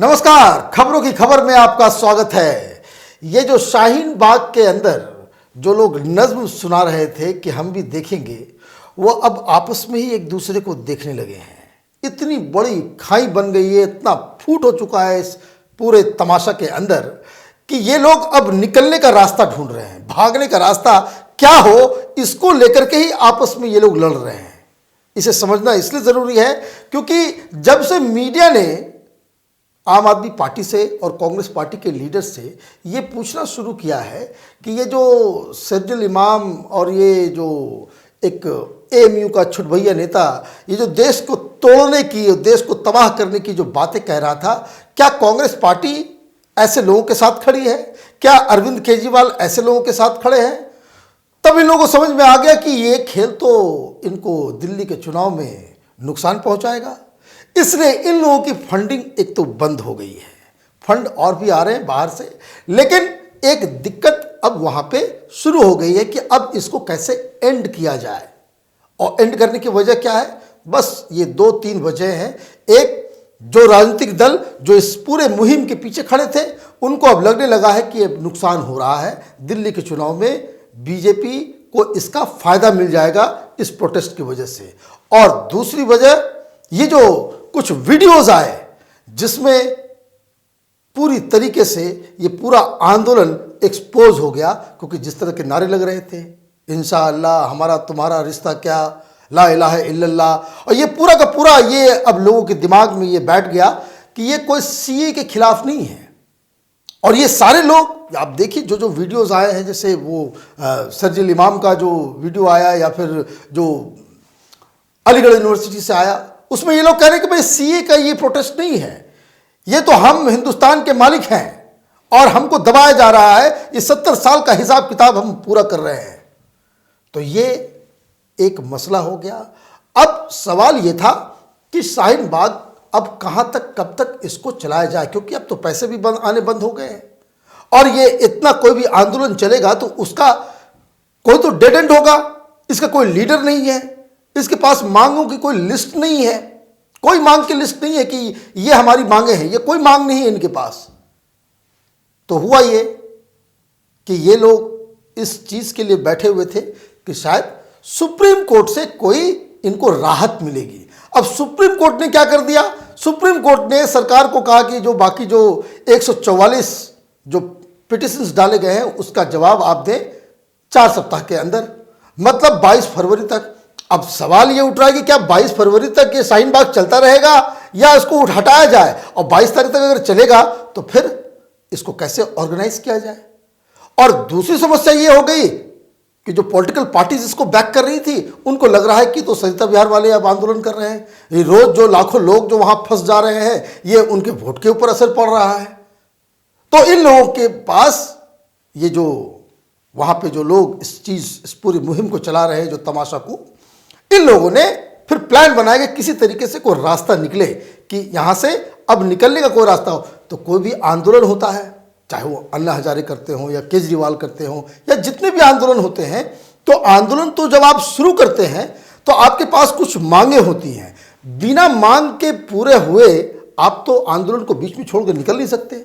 नमस्कार, खबरों की खबर में आपका स्वागत है। ये जो शाहीन बाग के अंदर जो लोग नज्म सुना रहे थे कि हम भी देखेंगे, वो अब आपस में ही एक दूसरे को देखने लगे हैं। इतनी बड़ी खाई बन गई है, इतना फूट हो चुका है इस पूरे तमाशा के अंदर कि ये लोग अब निकलने का रास्ता ढूंढ रहे हैं। भागने का रास्ता क्या हो, इसको लेकर के ही आपस में ये लोग लड़ रहे हैं। इसे समझना इसलिए ज़रूरी है क्योंकि जब से मीडिया ने आम आदमी पार्टी से और कांग्रेस पार्टी के लीडर से ये पूछना शुरू किया है कि ये जो सज्जुल इमाम और ये जो एक एएमयू का छुटभैया नेता ये जो देश को तोड़ने की, देश को तबाह करने की जो बातें कह रहा था, क्या कांग्रेस पार्टी ऐसे लोगों के साथ खड़ी है? क्या अरविंद केजरीवाल ऐसे लोगों के साथ खड़े हैं? तब इन लोगों को समझ में आ गया कि ये खेल तो इनको दिल्ली के चुनाव में नुकसान पहुंचाएगा। इसलिए इन लोगों की फंडिंग एक तो बंद हो गई है। फंड और भी आ रहे हैं बाहर से, लेकिन एक दिक्कत अब वहां पे शुरू हो गई है कि अब इसको कैसे एंड किया जाए। और एंड करने की वजह क्या है? बस ये 2-3 वजह हैं। एक, जो राजनीतिक दल जो इस पूरे मुहिम के पीछे खड़े थे, उनको अब लगने लगा है कि अब नुकसान हो रहा है। दिल्ली के चुनाव में बीजेपी को इसका फायदा मिल जाएगा इस प्रोटेस्ट की वजह से। और दूसरी वजह, ये जो कुछ वीडियोस आए जिसमें पूरी तरीके से ये पूरा आंदोलन एक्सपोज हो गया, क्योंकि जिस तरह के नारे लग रहे थे, इंशाअल्लाह हमारा तुम्हारा रिश्ता क्या, ला इलाहा इल्लल्लाह, और ये पूरा का पूरा ये अब लोगों के दिमाग में ये बैठ गया कि ये कोई सीए के खिलाफ नहीं है। और ये सारे लोग आप देखिए, जो जो वीडियोस आए हैं, जैसे वो सज्जुल इमाम का जो वीडियो आया या फिर जो अलीगढ़ यूनिवर्सिटी से आया, उसमें ये लोग कह रहे हैं कि भाई सीए का ये प्रोटेस्ट नहीं है, ये तो हम हिंदुस्तान के मालिक हैं और हमको दबाया जा रहा है, ये 70 साल का हिसाब किताब हम पूरा कर रहे हैं। तो ये एक मसला हो गया। अब सवाल ये था कि शाहीन बाग अब कहां तक, कब तक इसको चलाया जाए, क्योंकि अब तो पैसे भी आने बंद हो गए हैं और ये इतना कोई भी आंदोलन चलेगा तो उसका कोई तो डेड एंड होगा। इसका कोई लीडर नहीं है, इसके पास मांगों की कोई लिस्ट नहीं है, कोई मांग की लिस्ट नहीं है कि ये हमारी मांगे हैं, ये कोई मांग नहीं है इनके पास। तो हुआ ये कि ये लोग इस चीज के लिए बैठे हुए थे कि शायद सुप्रीम कोर्ट से कोई इनको राहत मिलेगी। अब सुप्रीम कोर्ट ने क्या कर दिया? सुप्रीम कोर्ट ने सरकार को कहा कि जो बाकी जो 144 जो पिटिशंस डाले गए हैं उसका जवाब आप दें 4 सप्ताह के अंदर, मतलब 22 फरवरी तक। अब सवाल ये उठ रहा है कि क्या 22 फरवरी तक ये शाहीन बाग चलता रहेगा या इसको हटाया जाए? और 22 तारीख तक अगर चलेगा तो फिर इसको कैसे ऑर्गेनाइज किया जाए? और दूसरी समस्या ये हो गई कि जो पॉलिटिकल पार्टीज इसको बैक कर रही थी, उनको लग रहा है कि तो सरिता विहार वाले अब आंदोलन कर रहे हैं, ये रोज जो लाखों लोग जो वहां फंस जा रहे हैं, ये उनके वोट के ऊपर असर पड़ रहा है। तो इन लोगों के पास ये जो वहां पे जो लोग इस पूरी मुहिम को चला रहे हैं, जो तमाशा को, इन लोगों ने फिर प्लान बनाया कि किसी तरीके से कोई रास्ता निकले, कि यहां से अब निकलने का कोई रास्ता हो। तो कोई भी आंदोलन होता है, चाहे वो अन्ना हजारे करते हो या केजरीवाल करते हो या जितने भी आंदोलन होते हैं, तो आंदोलन तो जब आप शुरू करते हैं तो आपके पास कुछ मांगे होती हैं। बिना मांग के पूरे हुए आप तो आंदोलन को बीच में छोड़कर निकल नहीं सकते।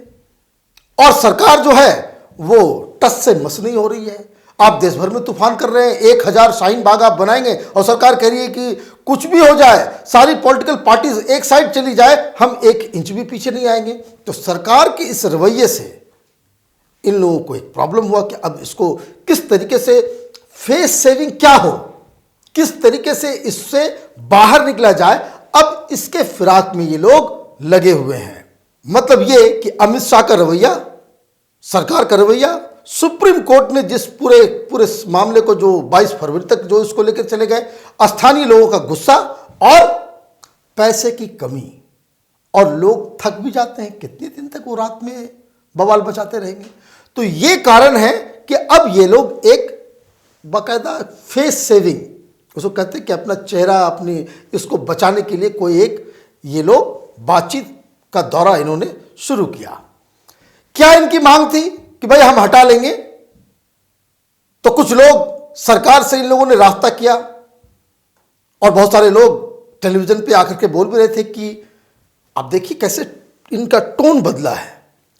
और सरकार जो है वो टस से मस नहीं हो रही है। आप देश भर में तूफान कर रहे हैं, 1000 शाहीन बाग आप बनाएंगे और सरकार कह रही है कि कुछ भी हो जाए, सारी पॉलिटिकल पार्टीज एक साइड चली जाए, हम 1 इंच भी पीछे नहीं आएंगे। तो सरकार के इस रवैये से इन लोगों को एक प्रॉब्लम हुआ कि अब इसको किस तरीके से फेस सेविंग क्या हो, किस तरीके से इससे बाहर निकला जाए। अब इसके फिराक में ये लोग लगे हुए हैं। मतलब ये कि अमित शाह का रवैया, सरकार का रवैया, सुप्रीम कोर्ट ने जिस पूरे मामले को जो 22 फरवरी तक जो इसको लेकर चले गए, स्थानीय लोगों का गुस्सा और पैसे की कमी। और लोग थक भी जाते हैं, कितने दिन तक वो रात में बवाल बचाते रहेंगे। तो ये कारण है कि अब ये लोग एक बाकायदा फेस सेविंग, उसको कहते हैं कि अपना चेहरा, अपनी इसको बचाने के लिए कोई एक ये लोग बातचीत का दौरा इन्होंने शुरू किया। क्या इनकी मांग थी कि भाई हम हटा लेंगे? तो कुछ लोग सरकार से इन लोगों ने रास्ता किया और बहुत सारे लोग टेलीविजन पे आकर के बोल भी रहे थे कि आप देखिए कैसे इनका टोन बदला है।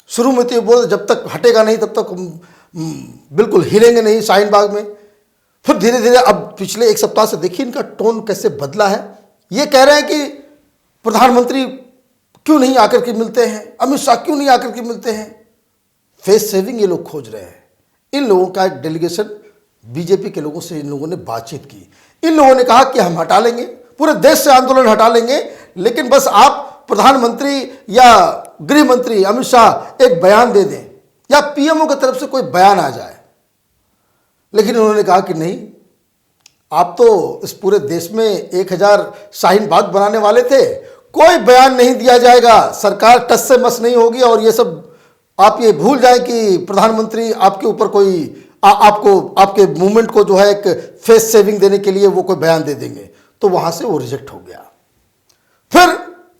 शुरू में तो ये बोल जब तक हटेगा नहीं तब तक बिल्कुल हिलेंगे नहीं शाहीन बाग में। फिर धीरे धीरे अब पिछले एक सप्ताह से देखिए इनका टोन कैसे बदला है। ये कह रहे हैं कि प्रधानमंत्री क्यों नहीं आकर के मिलते हैं, अमित शाह क्यों नहीं आकर के मिलते हैं। फेस सेविंग ये लोग खोज रहे हैं। इन लोगों का एक डेलीगेशन बीजेपी के लोगों से इन लोगों ने बातचीत की। इन लोगों ने कहा कि हम हटा लेंगे, पूरे देश से आंदोलन हटा लेंगे, लेकिन बस आप प्रधानमंत्री या गृह मंत्री अमित शाह एक बयान दे दें या पीएमओ की तरफ से कोई बयान आ जाए। लेकिन उन्होंने कहा कि नहीं, आप तो इस पूरे देश में 1000 शाहीन बाग बनाने वाले थे, कोई बयान नहीं दिया जाएगा, सरकार टस से मस नहीं होगी और ये सब आप ये भूल जाएं कि प्रधानमंत्री आपके ऊपर कोई आपको आपके मूवमेंट को जो है एक फेस सेविंग देने के लिए वो कोई बयान दे देंगे। तो वहां से वो रिजेक्ट हो गया। फिर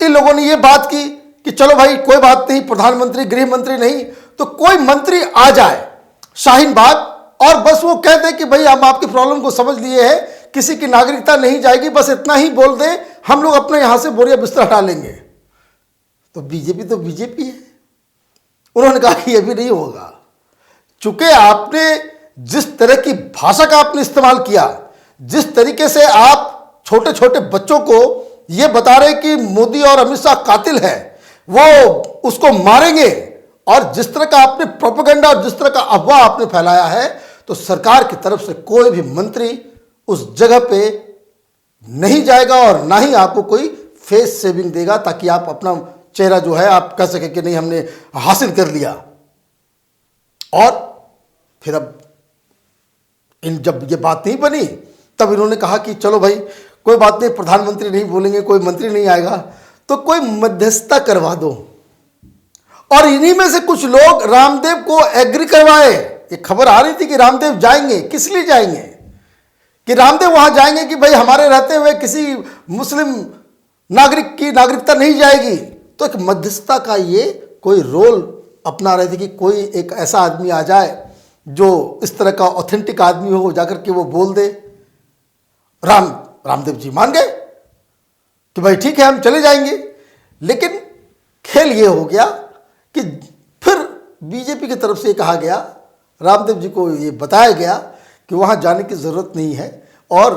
इन लोगों ने ये बात की कि चलो भाई कोई बात नहीं, प्रधानमंत्री गृह मंत्री नहीं तो कोई मंत्री आ जाए शाहीन बाग और बस वो कह दे कि भाई हम आपकी प्रॉब्लम को समझ लिए हैं, किसी की नागरिकता नहीं जाएगी, बस इतना ही बोल दे, हम लोग अपने यहां से बोरिया बिस्तर हटा लेंगे। तो बीजेपी है। उन्होंने कहा कि यह भी नहीं होगा, चूंकि आपने जिस तरह की भाषा का आपने इस्तेमाल किया, जिस तरीके से आप छोटे छोटे बच्चों को यह बता रहे कि मोदी और अमित शाह कातिल है, वो उसको मारेंगे, और जिस तरह का आपने प्रोपेगेंडा और जिस तरह का अफवाह आपने फैलाया है, तो सरकार की तरफ से कोई भी मंत्री उस जगह पे नहीं जाएगा और ना ही आपको कोई फेस सेविंग देगा ताकि आप अपना चेहरा जो है आप कह सके कि नहीं हमने हासिल कर लिया। और फिर अब जब ये बात नहीं बनी तब इन्होंने कहा कि चलो भाई कोई बात नहीं, प्रधानमंत्री नहीं बोलेंगे, कोई मंत्री नहीं आएगा तो कोई मध्यस्थता करवा दो। और इन्हीं में से कुछ लोग रामदेव को एग्री करवाए। ये खबर आ रही थी कि रामदेव जाएंगे, किस लिए जाएंगे, कि रामदेव वहां जाएंगे कि भाई हमारे रहते हुए किसी मुस्लिम नागरिक की नागरिकता नहीं जाएगी। तो एक मध्यस्थता का ये कोई रोल अपना रहे थे कि कोई एक ऐसा आदमी आ जाए जो इस तरह का ऑथेंटिक आदमी हो, जाकर के वो बोल दे। रामदेव जी मान गए कि भाई ठीक है हम चले जाएंगे। लेकिन खेल ये हो गया कि फिर बीजेपी की तरफ से कहा गया, रामदेव जी को ये बताया गया कि वहाँ जाने की ज़रूरत नहीं है और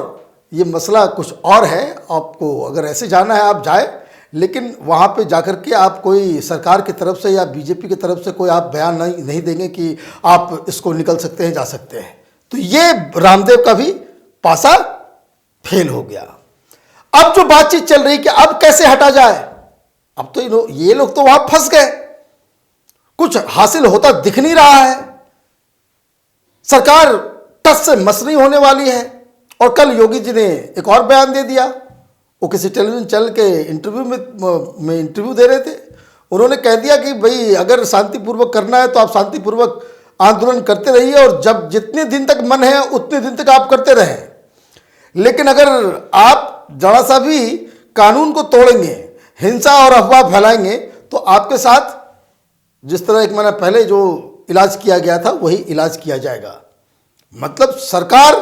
ये मसला कुछ और है, आपको अगर ऐसे जाना है आप जाए, लेकिन वहाँ पे जाकर के आप कोई सरकार की तरफ से या बीजेपी की तरफ से कोई आप बयान नहीं देंगे कि आप इसको निकल सकते हैं, जा सकते हैं। तो ये रामदेव का भी पासा फेल हो गया। अब जो बातचीत चल रही कि अब कैसे हटा जाए, अब तो ये लोग तो वहां फंस गए, कुछ हासिल होता दिख नहीं रहा है, सरकार टस से मस नहीं होने वाली है। और कल योगी जी ने एक और बयान दे दिया, वो किसी टेलीविजन चैनल के इंटरव्यू में इंटरव्यू दे रहे थे। उन्होंने कह दिया कि भाई अगर शांतिपूर्वक करना है तो आप शांतिपूर्वक आंदोलन करते रहिए और जब जितने दिन तक मन है उतने दिन तक आप करते रहें, लेकिन अगर आप जरा सा भी कानून को तोड़ेंगे, हिंसा और अफवाह फैलाएंगे तो आपके साथ जिस तरह एक महीना पहले जो इलाज किया गया था वही इलाज किया जाएगा। मतलब सरकार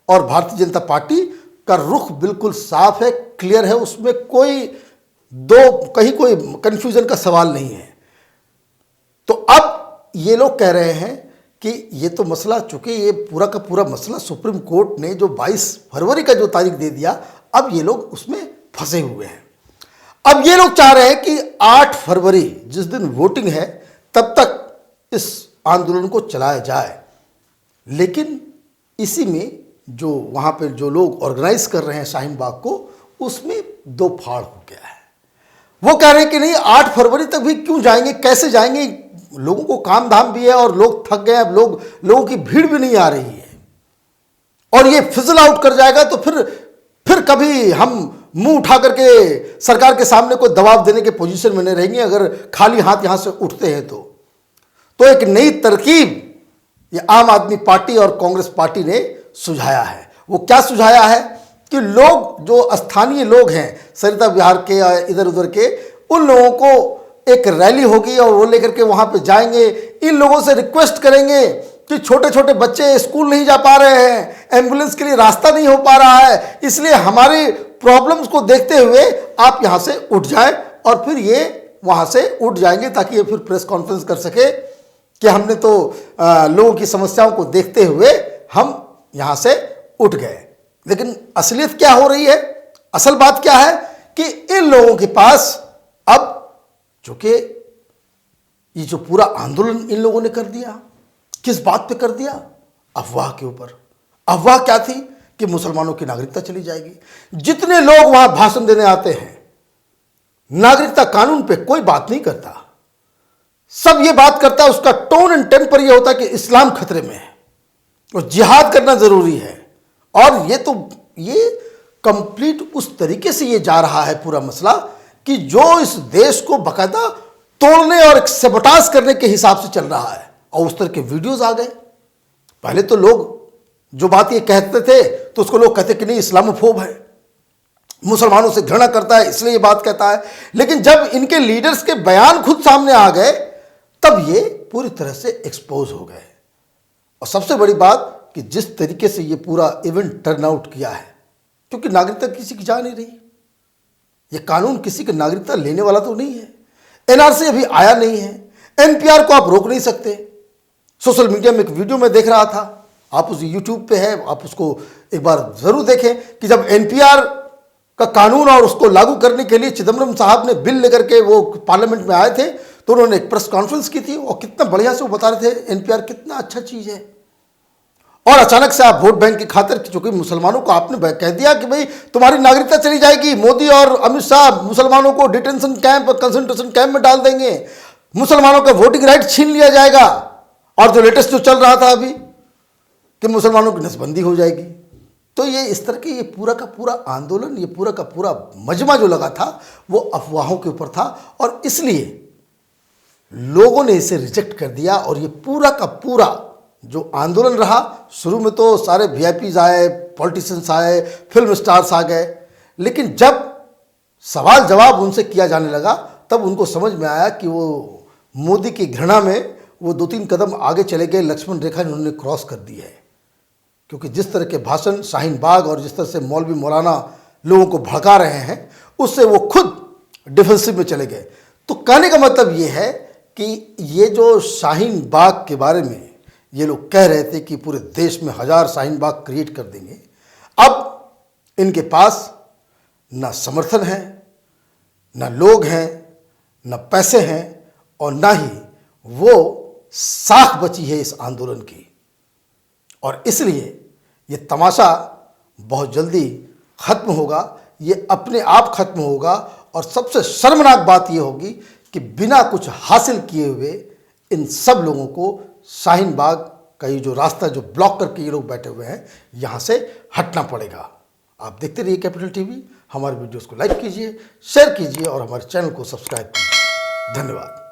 और भारतीय जनता पार्टी का रुख बिल्कुल साफ है, क्लियर है, उसमें कहीं कोई कंफ्यूजन का सवाल नहीं है। तो अब ये लोग कह रहे हैं कि ये तो मसला, चूंकि ये पूरा का पूरा मसला सुप्रीम कोर्ट ने जो 22 फरवरी का जो तारीख दे दिया, अब ये लोग उसमें फंसे हुए हैं। अब ये लोग चाह रहे हैं कि 8 फरवरी जिस दिन वोटिंग है तब तक इस आंदोलन को चलाया जाए। लेकिन इसी में जो वहाँ पे जो लोग ऑर्गेनाइज कर रहे हैं शाहीन बाग को, उसमें दो फाड़ हो गया है। वो कह रहे हैं कि नहीं 8 फरवरी तक भी क्यों जाएंगे, कैसे जाएंगे, लोगों को काम धाम भी है और लोग थक गए, अब लोगों की भीड़ भी नहीं आ रही है और ये फिजल आउट कर जाएगा तो फिर कभी हम मुंह उठा करके सरकार के सामने कोई दबाव देने के पोजीशन में नहीं रहेंगे अगर खाली हाथ यहां से उठते हैं। तो एक नई तरकीब ये आम आदमी पार्टी और कांग्रेस पार्टी ने सुझाया है। वो क्या सुझाया है कि लोग जो स्थानीय लोग हैं सरिता विहार के या इधर उधर के, उन लोगों को एक रैली होगी और वो लेकर के वहां पे जाएंगे, इन लोगों से रिक्वेस्ट करेंगे कि छोटे छोटे बच्चे स्कूल नहीं जा पा रहे हैं, एम्बुलेंस के लिए रास्ता नहीं हो पा रहा है, इसलिए हमारी प्रॉब्लम्स को देखते हुए आप यहां से उठ जाएं और फिर ये वहां से उठ जाएंगे ताकि ये फिर प्रेस कॉन्फ्रेंस कर सके कि हमने तो लोगों की समस्याओं को देखते हुए हम यहां से उठ गए। लेकिन असलियत क्या हो रही है, असल बात क्या है कि इन लोगों के पास अब, चूंकि ये जो पूरा आंदोलन इन लोगों ने कर दिया, किस बात पे कर दिया? अफवाह के ऊपर। अफवाह क्या थी कि मुसलमानों की नागरिकता चली जाएगी। जितने लोग वहां भाषण देने आते हैं, नागरिकता कानून पे कोई बात नहीं करता, सब ये बात करता है, उसका टोन एंड टेम्पर ये होता है कि इस्लाम खतरे में है और जिहाद करना जरूरी है। और ये कंप्लीट उस तरीके से ये जा रहा है पूरा मसला कि जो इस देश को बकायदा तोड़ने और सबोटाज करने के हिसाब से चल रहा है। और उस तरह के वीडियोस आ गए। पहले तो लोग जो बात ये कहते थे तो उसको लोग कहते कि नहीं इस्लामोफोब है, मुसलमानों से घृणा करता है इसलिए ये बात कहता है। लेकिन जब इनके लीडर्स के बयान खुद सामने आ गए तब ये पूरी तरह से एक्सपोज हो गए। और सबसे बड़ी बात कि जिस तरीके से ये पूरा इवेंट टर्न आउट किया है, क्योंकि नागरिकता किसी की जा नहीं रही, ये कानून किसी की नागरिकता लेने वाला तो नहीं है, एनआरसी अभी आया नहीं है, एनपीआर को आप रोक नहीं सकते। सोशल मीडिया में एक वीडियो में देख रहा था, आप उस यूट्यूब पे है, आप उसको एक बार जरूर देखें कि जब एनपीआर का कानून और उसको लागू करने के लिए चिदम्बरम साहब ने बिल लेकर के वो पार्लियामेंट में आए थे तो उन्होंने एक प्रेस कॉन्फ्रेंस की थी और कितना बढ़िया से वो बता रहे थे एनपीआर कितना अच्छा चीज है। और अचानक से आप वोट बैंक की खातिर, चूंकि मुसलमानों को आपने कह दिया कि भाई तुम्हारी नागरिकता चली जाएगी, मोदी और अमित शाह मुसलमानों को डिटेंशन कैंप और कंसंट्रेशन कैंप में डाल देंगे, मुसलमानों का वोटिंग राइट छीन लिया जाएगा। और जो लेटेस्ट जो चल रहा था अभी कि मुसलमानों की नसबंदी हो जाएगी। तो ये इस तरह के ये पूरा का पूरा आंदोलन, ये पूरा का पूरा मजमा जो लगा था वो अफवाहों के ऊपर था और इसलिए लोगों ने इसे रिजेक्ट कर दिया। और ये पूरा का पूरा जो आंदोलन रहा, शुरू में तो सारे वीआईपीज आए, पॉलिटिशियंस आए, फिल्म स्टार्स आ गए, लेकिन जब सवाल जवाब उनसे किया जाने लगा तब उनको समझ में आया कि वो मोदी की घृणा में वो 2-3 कदम आगे चले गए, लक्ष्मण रेखा उन्होंने क्रॉस कर दी है। क्योंकि जिस तरह के भाषण शाहीन बाग और जिस तरह से मौलवी मौलाना लोगों को भड़का रहे हैं उससे वो खुद डिफेंसिव में चले गए। तो कहने का मतलब ये है कि ये जो शाहीन बाग के बारे में ये लोग कह रहे थे कि पूरे देश में 1000 शाहीन बाग क्रिएट कर देंगे, अब इनके पास ना समर्थन है, ना लोग हैं, ना पैसे हैं और ना ही वो साख बची है इस आंदोलन की। और इसलिए ये तमाशा बहुत जल्दी खत्म होगा, ये अपने आप खत्म होगा। और सबसे शर्मनाक बात ये होगी कि बिना कुछ हासिल किए हुए इन सब लोगों को शाहीन बाग का ये जो रास्ता जो ब्लॉक करके ये लोग बैठे हुए हैं यहाँ से हटना पड़ेगा। आप देखते रहिए कैपिटल टीवी, हमारे वीडियोस को लाइक कीजिए, शेयर कीजिए और हमारे चैनल को सब्सक्राइब कीजिए। धन्यवाद।